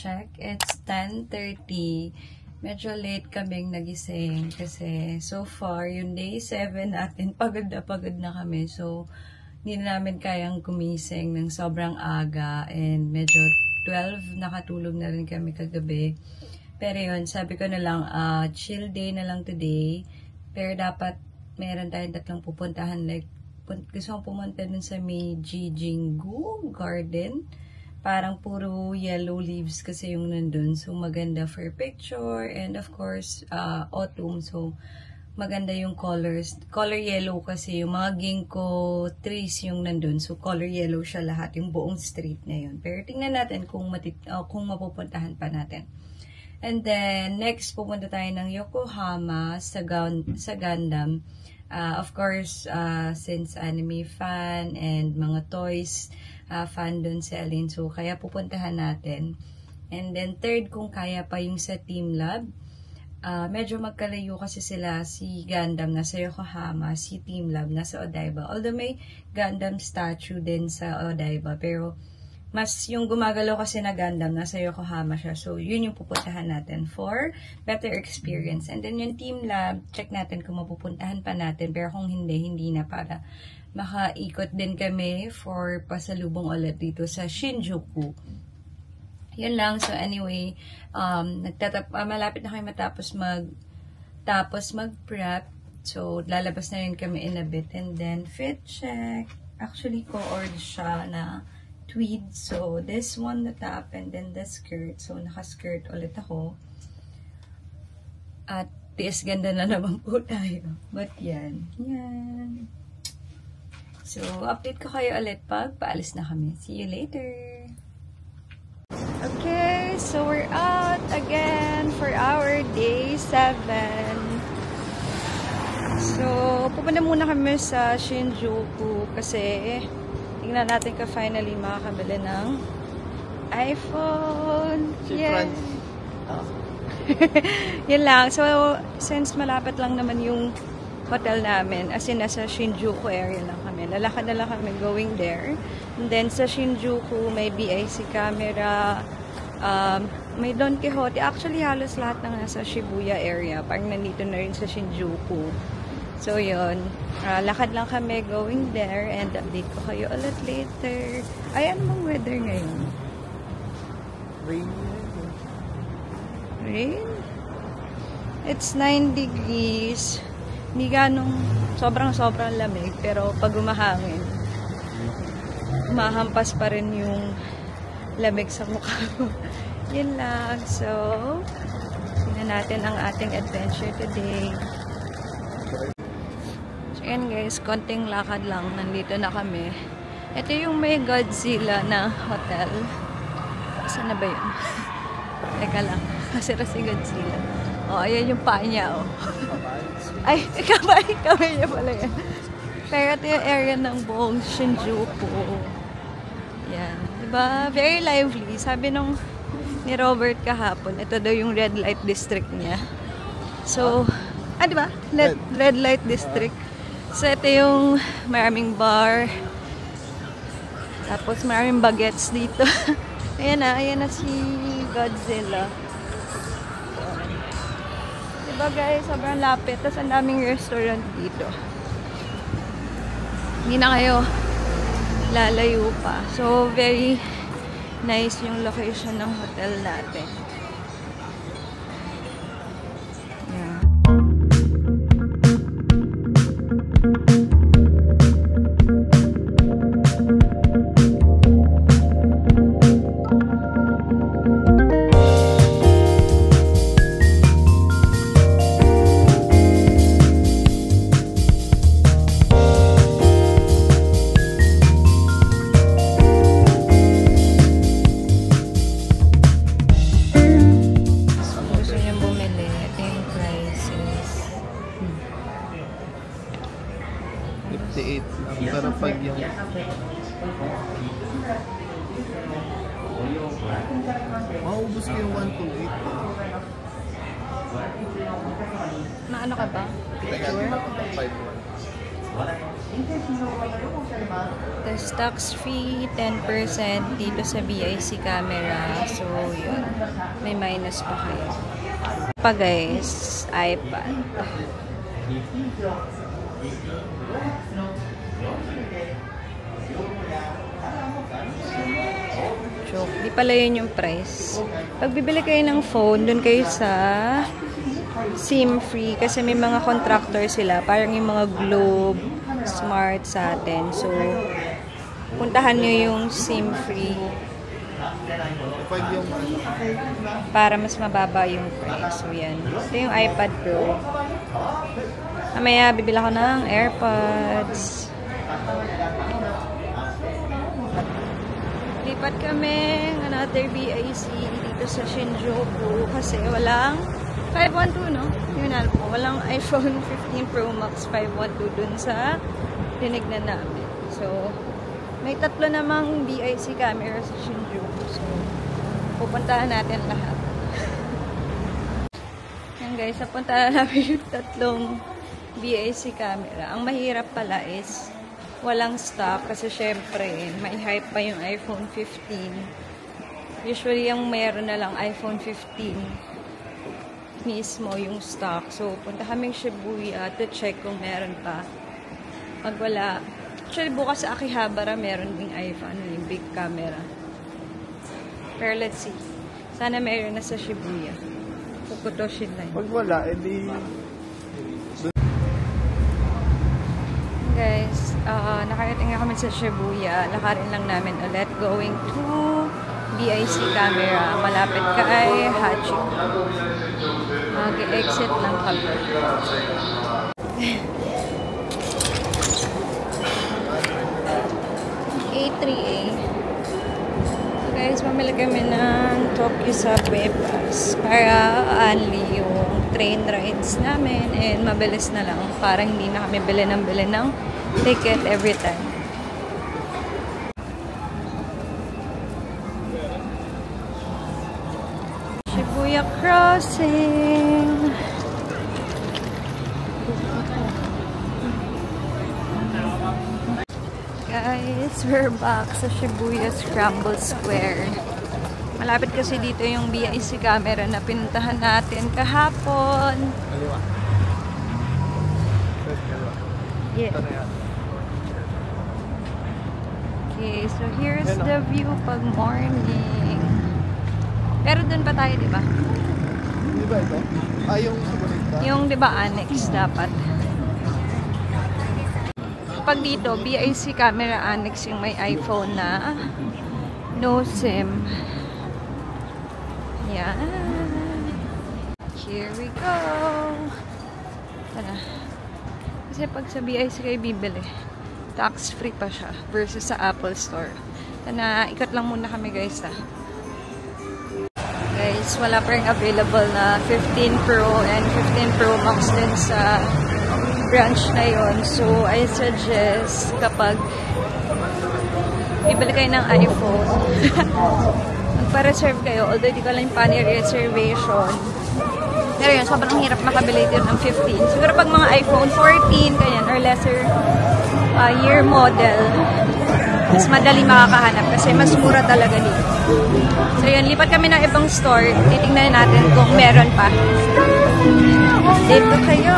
check. It's 10:30. Medyo late kaming nagising kasi so far, yung day 7 natin, pagod na kami. So, hindi na namin kayang gumising ng sobrang aga and medyo 12 nakatulog na rin kami kagabi. Pero yun, sabi ko na lang, chill day na lang today. Pero dapat meron tayong tatlong pupuntahan. Like, gusto kong pumunta dun sa may Jijinggu Garden. Parang puro yellow leaves kasi yung nandun. So, maganda for picture. And of course, autumn. So, maganda yung colors. Color yellow kasi yung mga ginkgo trees yung nandun. So, color yellow siya lahat. Yung buong street na yun. Pero tingnan natin kung mapupuntahan pa natin. And then, next, pupunta tayo ng Yokohama sa Gundam. Of course, since anime fan and mga toys, fan dun si Aline. So, kaya pupuntahan natin. And then, third, kung kaya pa yung sa Team Lab. Medyo magkalayo kasi sila, si Gundam nasa Yokohama, si Team Lab nasa Odaiba. Although may Gundam statue din sa Odaiba. Pero, mas yung gumagalaw kasi na Gundam nasa Yokohama siya. So, yun yung pupuntahan natin for better experience. And then, yung Team Lab, check natin kung mapupuntahan pa natin. Pero kung hindi na para makaikot din kami for pasalubong ulit dito sa Shinjuku. Yun lang. So, anyway, malapit na kayo matapos mag-prep. So, lalabas na rin kami in a bit. And then, fit check. Actually, co-order siya na tweed. So, this one, the top, and then the skirt. So, naka-skirt ulit ako. At, tiis ganda na naman po tayo. But, yan. Yan. So, update ko kayo ulit pag paalis na kami. See you later! Okay, so we're out again for our day 7. So, pupunta muna kami sa Shinjuku kasi tingnan natin ka finally makakabili ng iPhone. Yeah. Oh. Yan lang. So, since malapit lang naman yung hotel namin, as in nasa Shinjuku area lang kami. Lalakad na lang kami going there. And then sa Shinjuku, may BIC camera, may Don Quixote. Actually, halos lahat ng nasa Shibuya area. Parang nandito na rin sa Shinjuku. So, yun. Lakad lang kami going there and update ko kayo ulit later. Ay, ano bang weather ngayon? Rain. Rain? It's 9 degrees. Hindi ganong sobrang lamig. Pero pag umahangin, mahampas pa rin yung lamig sa mukha mo. Yun lang. So, tingnan natin ang ating adventure today. So, yan guys, konting lakad lang. Nandito na kami. Ito yung may Godzilla na hotel. Saan na ba yun? Teka lang. Masira si Godzilla. Oh, ayan yung paa niya, oh. Ay, kamay niya pala yan. Pero ito yung area ng buong Shinjuku. Yan. Diba? Very lively. Sabi nung ni Robert kahapon, ito daw yung red light district niya. So, diba? Red light district. So, ito yung maraming bar. Tapos, maraming bagets dito. Ayan na si Godzilla. Diba guys, sobrang lapit. Tapos ang daming restaurant dito. Hindi na kayo lalayo pa. So, very nice yung location ng hotel natin. Yeah. Pero pag yung maubos ko yung 128. Maano ka ba? Sure? Tapos tax free 10% dito sa BIC camera. So, yun. May minus pa kayo. Pa guys, iPad. Joke. Di pala yun yung price. Pag bibili kayo ng phone, dun kayo sa SIM free. Kasi may mga contractor sila. Parang yung mga Globe, Smart sa atin. So, puntahan nyo yung SIM free. Pag yung Para mas mababa yung price. So, yan. Ito yung iPad Pro. Mamaya, bibili ako ng AirPods. Lipat kami ng another BIC dito sa Shinjuku kasi walang 512, no? Yun alam ko. Walang iPhone 15 Pro Max 512 dun sa tinignan namin. So, may tatlo namang BIC camera sa Shinjuku. So, pupuntahan natin lahat. Yan guys, napuntahan namin yung tatlong BIC camera. Ang mahirap pala is walang stock kasi syempre may hype pa yung iPhone 15. Usually yung meron na lang iPhone 15 mismo yung stock. So punta kaming Shibuya to check kung meron pa. Pag wala, actually bukas sa Akihabara meron ding iPhone, yung big camera. Pero let's see. Sana meron na sa Shibuya. Puputoshin lang. pag wala, edi Guys, nakarating na kami sa Shibuya. Lakarin lang namin ulit. Going to BIC camera. Malapit kay Hachiko. Mag-exit lang kami. A3A. So guys, mamili kami ng Tokyo Subway Bus para only yung train rides namin and mabilis na lang para hindi na kami bili ng ticket every time. Shibuya Crossing! Guys, we're back sa Shibuya Scramble Square. Malapit kasi dito yung BIC camera na pinuntahan natin kahapon. kaliwa. Kaliwa. Yeah. Ito na yan. Okay, so here's the view pag morning. Pero dun pa tayo, di ba? Di ba ito? Yung sa Bonita? Yung, di ba, annex dapat. Pag dito, BIC camera annex yung may iPhone na no SIM. Yan. Here we go. Tara. Kasi pag sa BIC kayo bibili, tax-free pa siya versus sa Apple Store. Tara, ikot lang muna kami guys ha. Guys, wala pa rin available na 15 Pro and 15 Pro Max din sa branch na yon. So, I suggest kapag bibili kayo ng iPhone, magpa-reserve kayo. Although di ko lang yung paano reservation. Pero yun, sobrang hirap makabili din ng 15. Siguro pag mga iPhone 14, ganyan, or lesser year model, mas madali makakahanap kasi mas mura talaga dito. So yun, lipat kami ng ibang store. Titingnan natin kung meron pa. Dito kayo.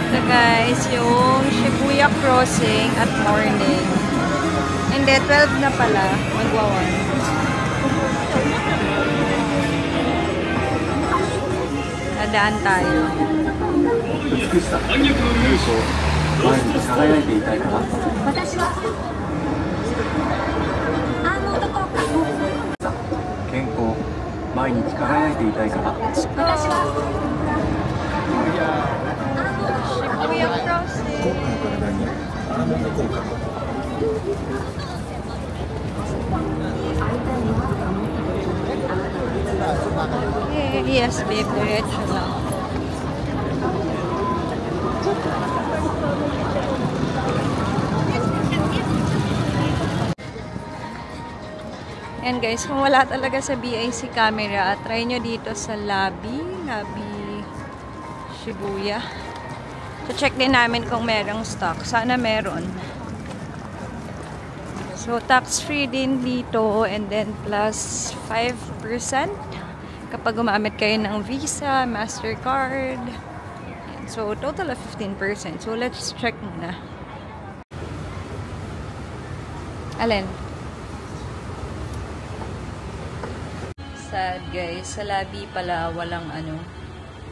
So guys, yung Shibuya Crossing at morning. Hindi, 12 na pala. Magwawan. Nadaan tayo. 美しさ、優勝、毎日輝いていたいから。私はアーモンド効果。健康、毎日輝いていたいから。私は Shibuya Crossing. 今回の体にアーモンド効果。 Yes, babe. Diretso lang. And guys, kung wala talaga sa BIC camera, try nyo dito sa lobby Shibuya. So, check din namin kung merong stock. Sana meron. So, So, tax-free din dito and then plus 5% kapag gumamit kayo ng Visa, Mastercard. Yan. So, total of 15%. So, let's check muna. Alin? Sad guys, sa lobby pala walang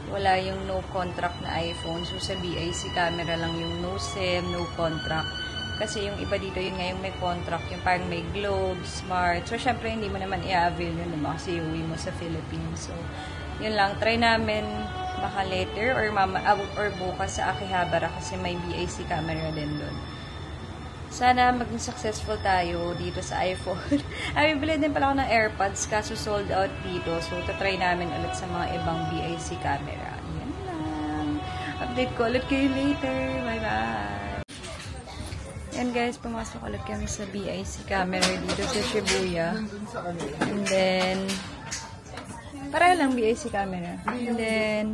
wala yung no contract na iPhone. So sa BIC camera lang yung no SIM, no contract. Kasi yung iba dito yun nga yung may contract, yung parang may Globe, Smart. So syempre hindi mo naman i-avail yun naman kasi iuwi mo sa Philippines. So yun lang, try namin baka later or bukas sa Akihabara kasi may BIC camera din doon. Sana maging successful tayo dito sa iPhone. Ay, bibili din pala ako ng AirPods kaso sold out dito. So, tatry namin ulit sa mga ibang BIC camera. Yan lang. Update ko ulit kayo later. Bye-bye. Yan guys, pumasok ulit kami sa BIC camera dito sa Shibuya. And then, pareho lang BIC camera. And then,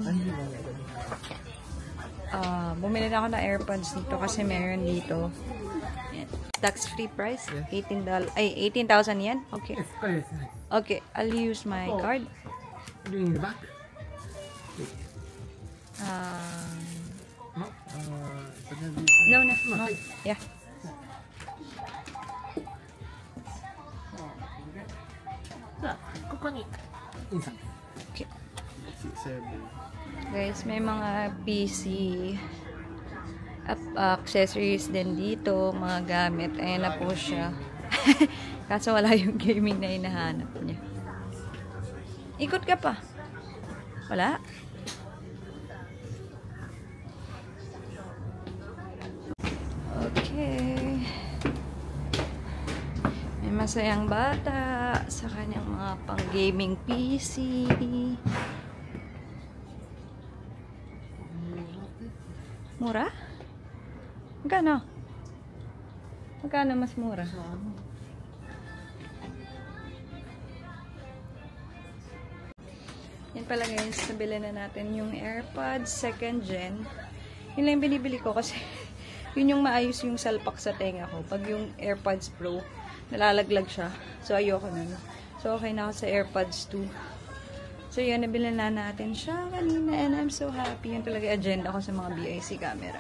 bumili na ako ng AirPods dito kasi meron dito. Tax-free price? $18. Ay, 18,000 yen? Okay. Okay, I'll use my card. Doing the back? No. Yeah. Okay. Guys, may mga PC accessories din dito, mga gamit. Ayan na po siya. Kaso wala yung gaming na hinahanap niya. Ikot ka pa. Wala? Okay. May masayang bata sa kanyang mga pang-gaming PC. Mura? Magkano? Magkano mas mura? Yan pala guys, nabili na natin yung AirPods 2nd gen. Yun lang yung binibili ko kasi yun yung maayos yung salpak sa tenga ko. Pag yung AirPods Pro, nalalaglag siya. So ayoko nun. So okay na ako sa AirPods 2. So yun, nabili na natin siya kanina and I'm so happy. Yun talaga agenda ko sa mga BIC camera.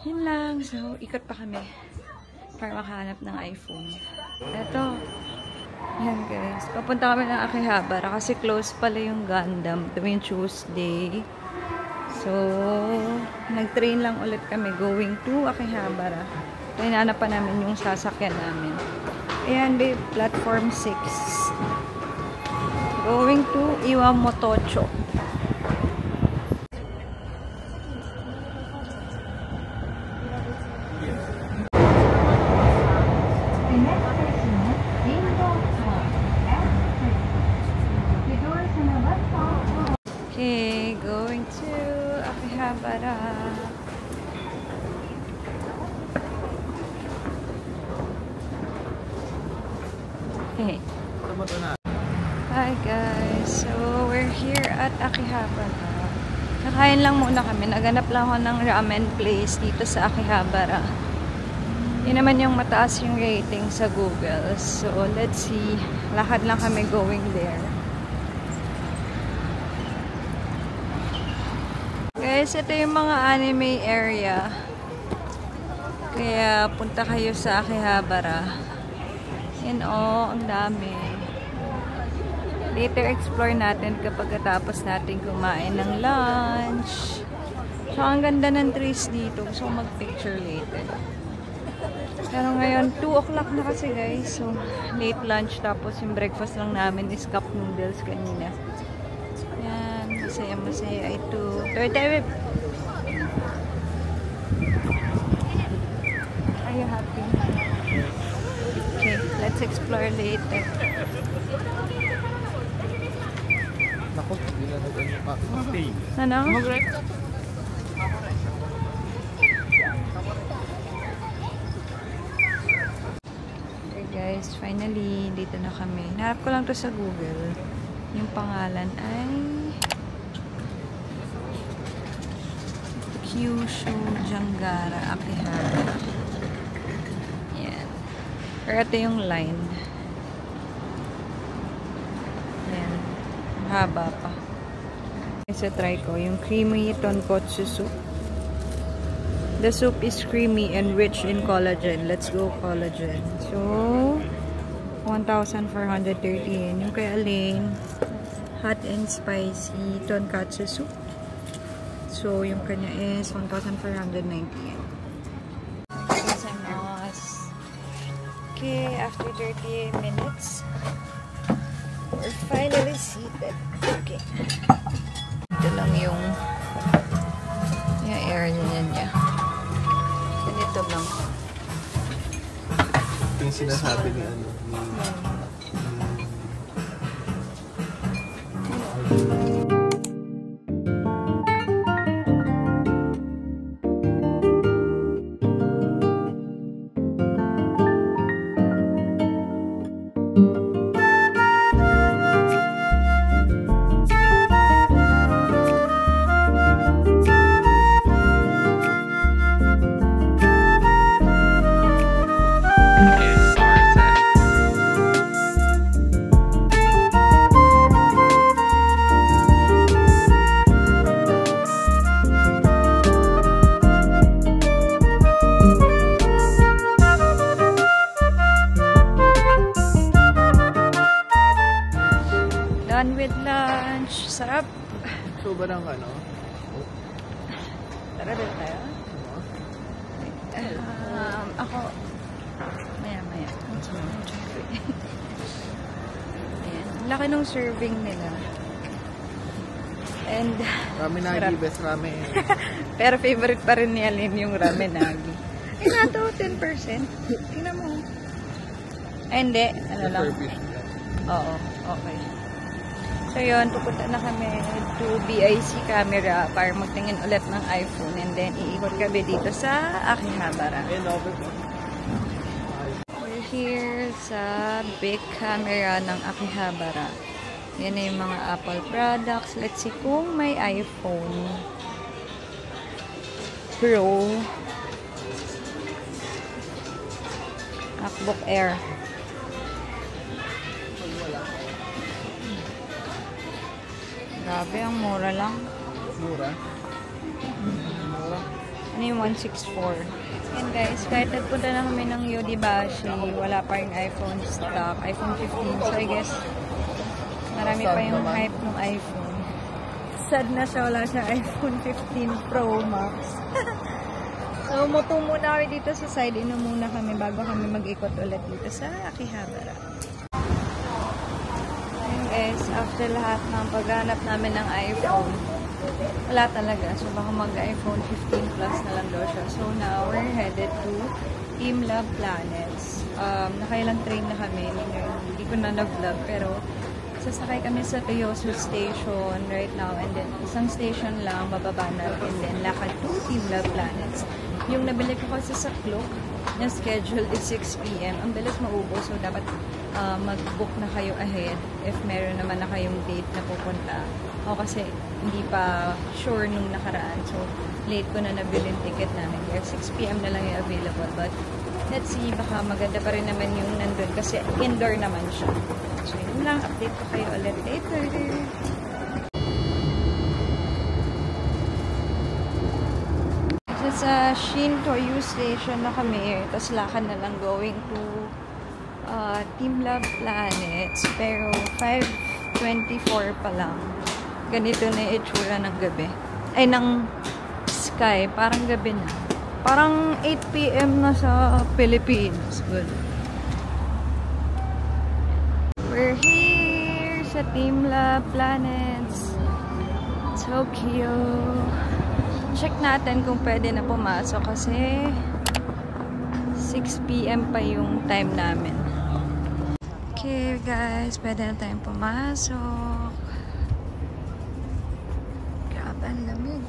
Yun lang. So, ikot pa kami para makahanap ng iPhone. Eto. Yan guys. Papunta kami ng Akihabara kasi close pala yung Gundam. Ito yung Tuesday. So, nag-train lang ulit kami going to Akihabara. Hinanap pa namin yung sasakyan namin. Ayan babe, platform 6. Going to Iwamotocho. Okay, going to Akihabara. Hey. Hi guys, so we're here at Akihabara. Nakain lang muna kami. Naganap lang ako ng ramen place dito sa Akihabara. Yun naman yung mataas yung rating sa Google. So let's see. Lakad lang kami going there. Guys, ito yung mga anime area. Kaya punta kayo sa Akihabara. Yan ang dami. Later explore natin kapag tapos natin kumain ng lunch. So, ang ganda ng trees dito. So, mag-picture later. Pero ngayon, 2 o'clock na kasi guys. So, late lunch. Tapos yung breakfast lang namin is cup noodles kanina. Yan. Masaya-masaya ito. Tayo. Are you happy? Okay, let's explore later. Naku, hindi na natin yung pa. Ano? Okay guys, finally, dito na kami. Naharap ko lang to sa Google. Yung pangalan ay Kyushu Jangara Akihabara. Yan. Pero ito yung line. Ayan. Haba pa. So, try ko yung creamy tonkotsu soup. The soup is creamy and rich in collagen. Let's go collagen. So, 1,430 yen. Yung kay Elaine, hot and spicy tonkatsu soup. So, yung kanya is 1,490 yen. Okay, after 30 minutes, we're finally seated. Okay. Ito lang yung area niya. Ganito lang. Ito yung sinasabi ni ano. Done with lunch. Sarap. Sobrang ano? Tara din tayo. Ako, maya. Ayan. Laki nung serving nila. And, Ramenagi, best ramen. pero favorite pa rin ni Aline yung ramenagi. Ay, nga to, 10%. Tingnan mo. Ay, hindi. Ano lang. Oo, okay. So yun, pupunta na kami to BIC camera para magtingin ulit ng iPhone and then iikot kami dito sa Akihabara. We're here sa big camera ng Akihabara. Yan na yung mga Apple products. Let's see kung may iPhone Pro, MacBook Air. Grabe, ang mura lang. Mura? Ano yung 164? And guys, kahit nagpunta na kami ng Yodibashi, wala pa yung iPhone stock, iPhone 15. So I guess, marami pa yung hype ng iPhone. Sad na siya, wala siya iPhone 15 Pro Max. So, muto muna kami dito sa side. Inom muna kami bago kami mag-ikot ulit dito sa Akihabara. Guys, after lahat ng paghanap namin ng iPhone, wala talaga. So, baka mag-iPhone 15 Plus na lang daw siya. So, now, we're headed to Team Love Planets. Nakailang train na kami. Hindi ko na nag-vlog, pero sasakay kami sa Toyosu Station right now. And then, isang station lang, bababa na. And then, lakad to Team Love Planets. Yung nabili ko kasi sa Klook, na schedule is 6 p.m. Ang bilis maubos. So, dapat mag-book na kayo ahead if meron naman na kayong date na pupunta. O kasi hindi pa sure nung nakaraan. So, late ko na nabili yung ticket namin. Kaya 6 p.m. na lang yung available. But, let's see, baka maganda pa rin naman yung nandun kasi indoor naman siya. So, yun lang. Update ko kayo ulit later. Sa Shintoyu Station na kami. Tapos lakad na lang going to Team Love Planets. Pero 5:24 pa lang. Ganito na yung itsura ng gabi. Ay, ng sky. Parang gabi na. Parang 8 p.m. na sa Pilipinas. Good. We're here sa Team Love Planets. Tokyo. Check natin kung pwede na pumasok kasi 6 p.m. pa yung time namin. Okay guys, pwede na tayong pumasok. Grabe, ang lamig.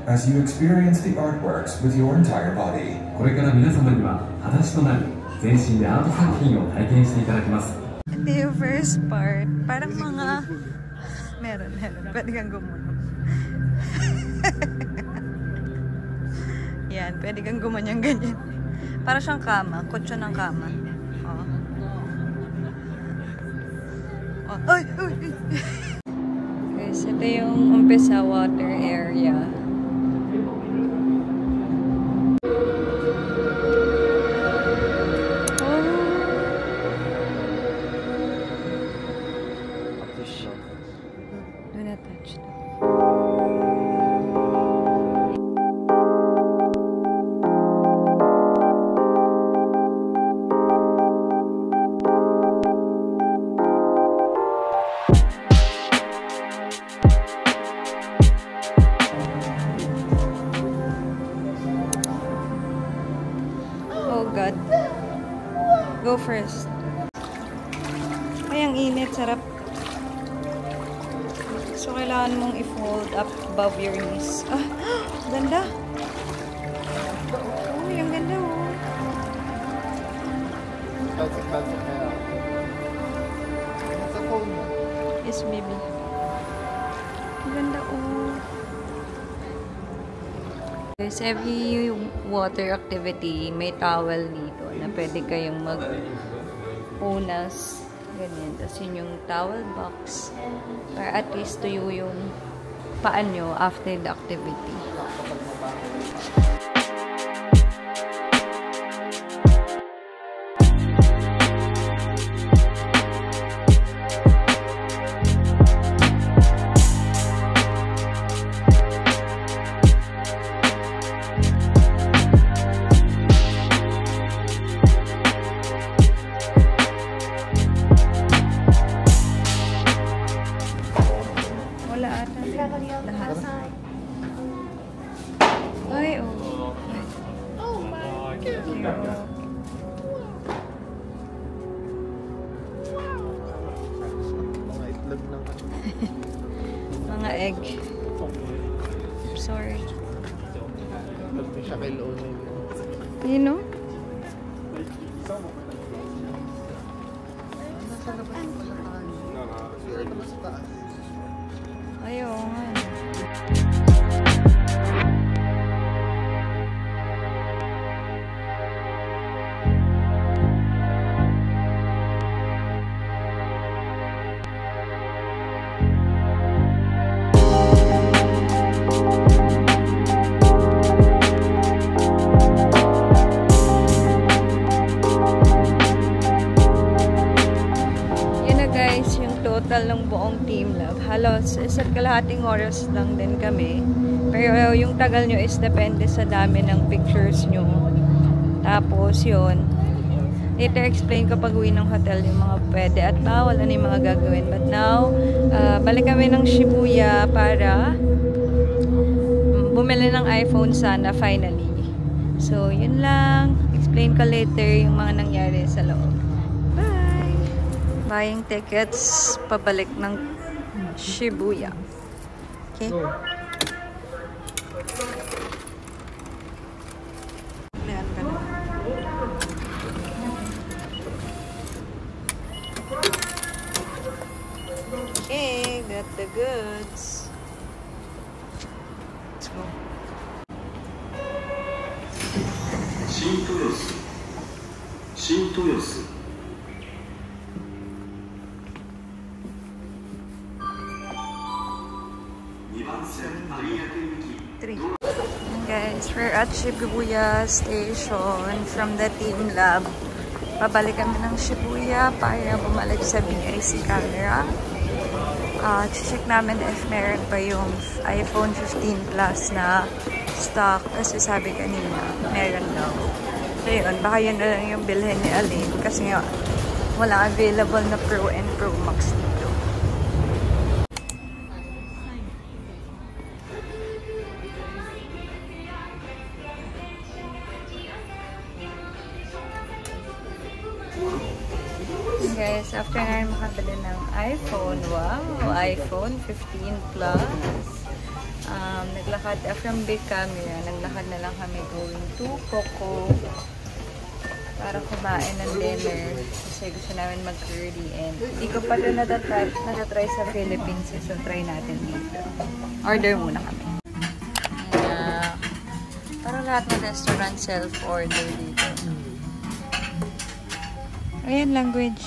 As you experience the artworks with your entire body. これから皆様には裸足となり全身でアート作品を体験していただきます。 Ito yung first part. Parang mga... Meron. Pwede kang gumunong. Yan, pwede kang gumanyang ganyan. Para siyang kama. Kutso ng kama. Oh. Oh. Ay! Ay! Guys, ito yung umpisa water area. Do not touch them. Oh God. Go first. Ay, ang init. Sarap. So, kailangan mong i-fold up above your knees. Ah, ganda. Uy, ang ganda oh. Balsik na yan. Sa phone mo. Yes, baby. Ang ganda oh. There's every water activity, may towel dito na pwede kayong mag-punas. Ganyan. Tapos yun yung towel box para at least tuyo yung paa nyo after the activity. Ay, oh. Oh my God. Mga itlog ng Mga egg. Sorry. itlog ni Shaquille O'Neal. You know? Ayaw nga. Guys, yung total ng buong Team Love, halos isa't kalahating oras lang din kami. Pero yung tagal nyo is depende sa dami ng pictures nyo. Tapos yun, later explain ko pag uwi ng hotel yung mga pwede at bawal ano yung mga gagawin. But now, balik kami ng Shibuya para bumili ng iPhone sana finally. So yun lang, explain ko later yung mga nangyari sa loob. Buying tickets pabalik ng Shibuya. Okay? Ayan ka na. Okay, got the goods. Let's go. Shintoyosu. Guys, we're at Shibuya Station from the Team Lab. Pabalik kami ng Shibuya para bumalik sa BIC camera. Check namin if meron pa yung iPhone 15 Plus na stock kasi sabi kanina, meron daw. So yun, baka yun na lang yung bilhin ni Aline kasi nga wala available na Pro and Pro Max dito. Guys, after na makabili ng iPhone, wow, iPhone 15 Plus. Naglakad from Big Camera, naglakad na lang kami going to Coco para kumain ng dinner kasi gusto namin mag-curry and hindi ko pa rin natatry sa Philippines, so try natin dito. Order muna kami. Parang lahat ng restaurant self-order dito. Ayan, language.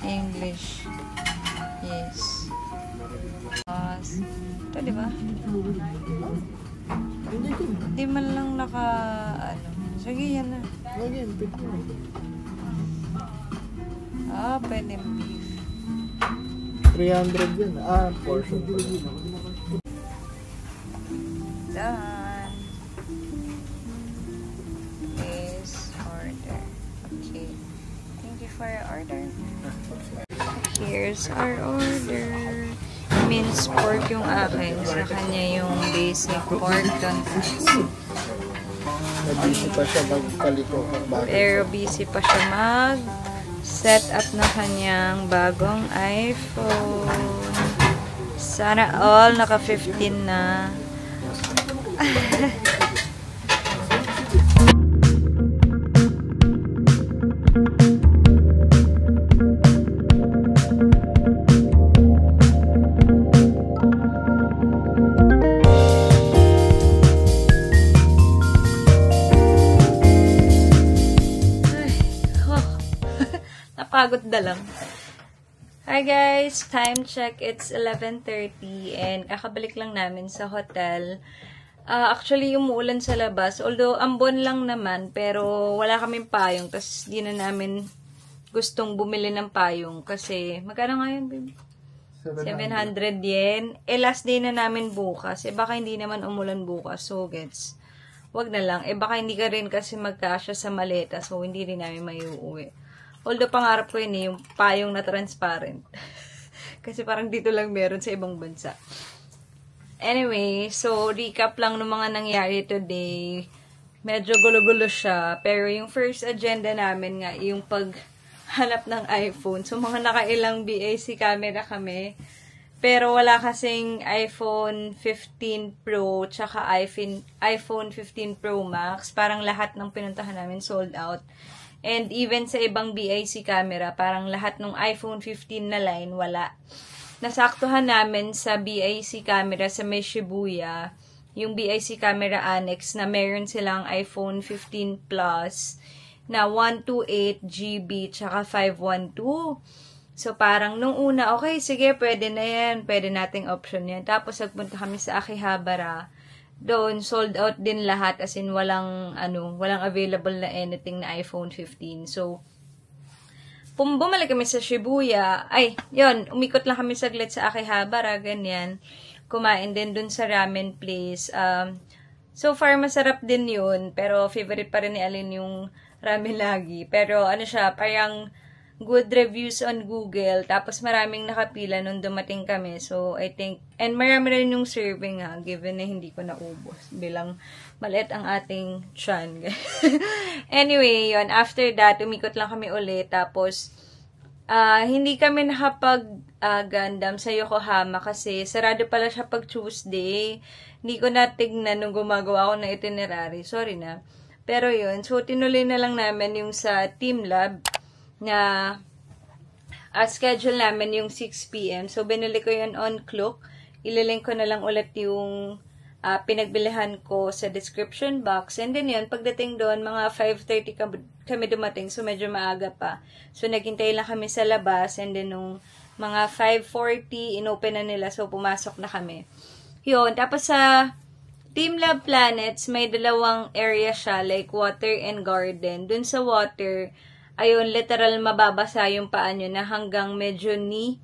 English. Yes. Ito, di ba? Di man lang naka, ano. Sige, yan na. Lagi, pick mo. Pwede beef. 300 yun. Portion. Done. Please order. Okay. Thank you for your order. Here's our order. Minced pork yung akin. Sa kanya yung basic pork donut. Nag-busy pa siya magpaliko. Pero busy pa siya set up na kanyang bagong iPhone. Sana all naka 15 na. Napagod na lang. Hi guys! Time check. It's 11:30 and kakabalik lang namin sa hotel. Actually, umuulan sa labas. Although, ambon lang naman, pero wala kaming payong. Tapos, di na namin gustong bumili ng payong. Kasi, magkano nga yun, babe? 700 yen. Last day na namin bukas. Baka hindi naman umulan bukas. So, gets. Wag na lang. Baka hindi ka rin kasi magkasya sa maleta. So, hindi rin namin may uuwi. Although, pangarap ko yun yung payong na transparent. Kasi parang dito lang meron sa ibang bansa. Anyway, so, recap lang ng mga nangyari today. Medyo gulo-gulo siya. Pero yung first agenda namin nga, yung paghanap ng iPhone. So, mga nakailang BAC camera kami. Pero wala kasing iPhone 15 Pro tsaka iPhone 15 Pro Max. Parang lahat ng pinuntahan namin sold out. And even sa ibang BAC camera, parang lahat ng iPhone 15 na line, wala. Nasaktuhan namin sa BAC camera sa may Shibuya, yung BAC camera annex na meron silang iPhone 15 Plus na 128GB tsaka 512. So parang nung una, okay, sige, pwede na yan, pwede nating option yan. Tapos nagpunta kami sa Akihabara, doon sold out din lahat, as in walang available na anything na iPhone 15. So bumalik kami sa Shibuya. Umikot lang kami saglit sa Akihabara, ganyan. Kumain din dun sa ramen place. So far, masarap din yun. Pero favorite pa rin ni Alin yung ramen lagi. Pero siya, parang good reviews on Google. Tapos maraming nakapila nung dumating kami. So, I think, and marami rin yung serving given na hindi ko naubos. Bilang maliit ang ating tiyan. Anyway, yun. After that, umikot lang kami ulit. Tapos, hindi kami nakapag-Gundam sa Yokohama kasi sarado pala siya pag Tuesday. Hindi ko natignan nung gumagawa ako ng itinerary. Sorry na. Pero yun. So, tinuloy na lang namin yung sa Team Lab na schedule namin yung 6 p.m. So, binili ko yun on Klook. Ililink ko na lang ulit yung pinagbilihan ko sa description box. And then yun, pagdating doon, mga 5:30 kami dumating. So, medyo maaga pa. So, naghintay lang kami sa labas. And then, nung mga 5:40, inopen na nila. So, pumasok na kami. Yun. Tapos sa Team Lab Planets, may dalawang area siya, like water and garden. Dun sa water, ayun, literal mababasa yung paa nyo na hanggang medyo knee.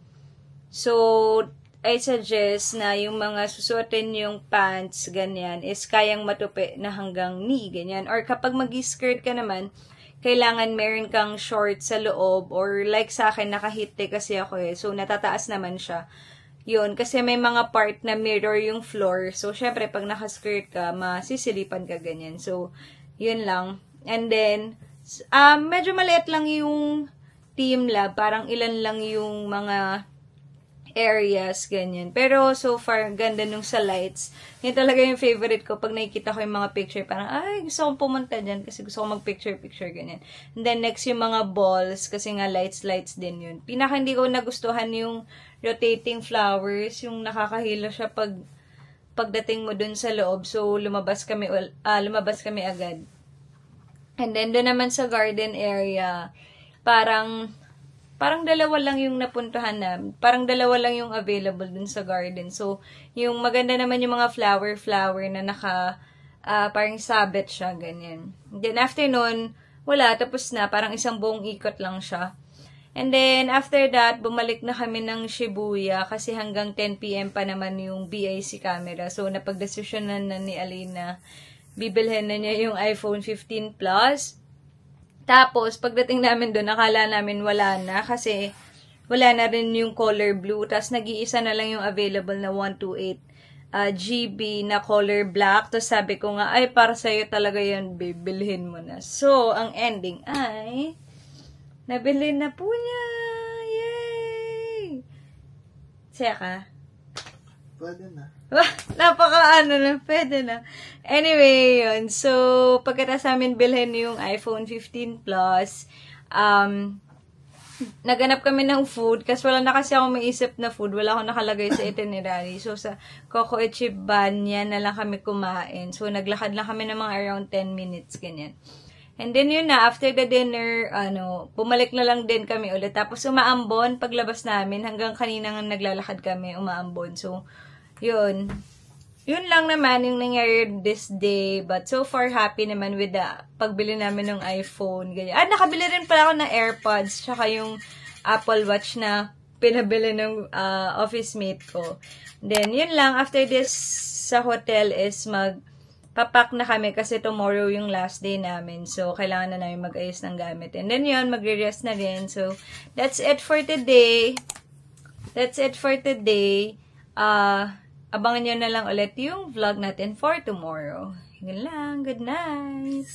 So, I suggest na yung mga susuotin yung pants, ganyan, is kayang matupi na hanggang knee, ganyan. Or kapag mag-skirt ka naman, kailangan meron kang short sa loob. Or like sa akin, nakahitte kasi ako So, natataas naman siya. Yun, kasi may mga part na mirror yung floor. So, syempre, pag nakaskirt ka, masisilipan ka, ganyan. So, yun lang. And then, medyo maliit lang yung Team Lab. Parang ilan lang yung mga areas, ganyan. Pero, so far, ganda nung sa lights. Yan talaga yung favorite ko. Pag nakikita ko yung mga picture, parang, gusto kong pumunta dyan kasi gusto kong mag-picture-picture, ganyan. And then, next yung mga balls, kasi nga lights din yun. Pinaka hindi ko nagustuhan yung rotating flowers, yung nakakahilo siya pagdating mo dun sa loob. So, lumabas kami agad. And then, doon naman sa garden area, parang dalawa lang yung napuntahan namin. Parang dalawa lang yung available dun sa garden. So, yung maganda naman yung mga flower na parang sabit siya, ganyan. Then, after nun, wala, tapos na. Parang isang buong ikot lang siya. And then, after that, bumalik na kami ng Shibuya kasi hanggang 10 p.m. pa naman yung BIC camera. So, napagdesisyonan na ni Alina, bibilhin na niya yung iPhone 15 Plus. Tapos, pagdating namin doon, akala namin wala na kasi wala na rin yung color blue. Tapos, nag-iisa na lang yung available na 128 GB na color black. Tapos, sabi ko nga, ay, para sa'yo talaga yan, babe. Bilhin mo na. So, ang ending ay, nabili na po niya. Yay! Saya ka? Pwede na. Pwede na. Anyway, yun. So, pagkatapos namin bilhin yung iPhone 15 Plus, naganap kami ng food, kasi wala na kasi ako maisip na food, wala akong nakalagay sa itinerary. So, sa Coco Ichiban, yan na lang kami kumain. So, naglakad lang kami ng mga around 10 minutes, ganyan. And then yun na, after the dinner, bumalik na lang din kami ulit. Tapos umaambon, paglabas namin, hanggang kanina nga naglalakad kami, umaambon. So, yun lang naman yung nangyari this day. But so far, happy naman with the pagbili namin ng iPhone. Ganyan. Nakabili rin pala ako ng AirPods, tsaka yung Apple Watch na pinabili ng office mate ko. Then, yun lang. After this, sa hotel is papak na kami kasi tomorrow yung last day namin. So, kailangan na namin mag-ayos ng gamit. And then yun, magre-rest na rin. So, that's it for today. Abangan nyo na lang ulit yung vlog natin for tomorrow. Yun lang. Good night!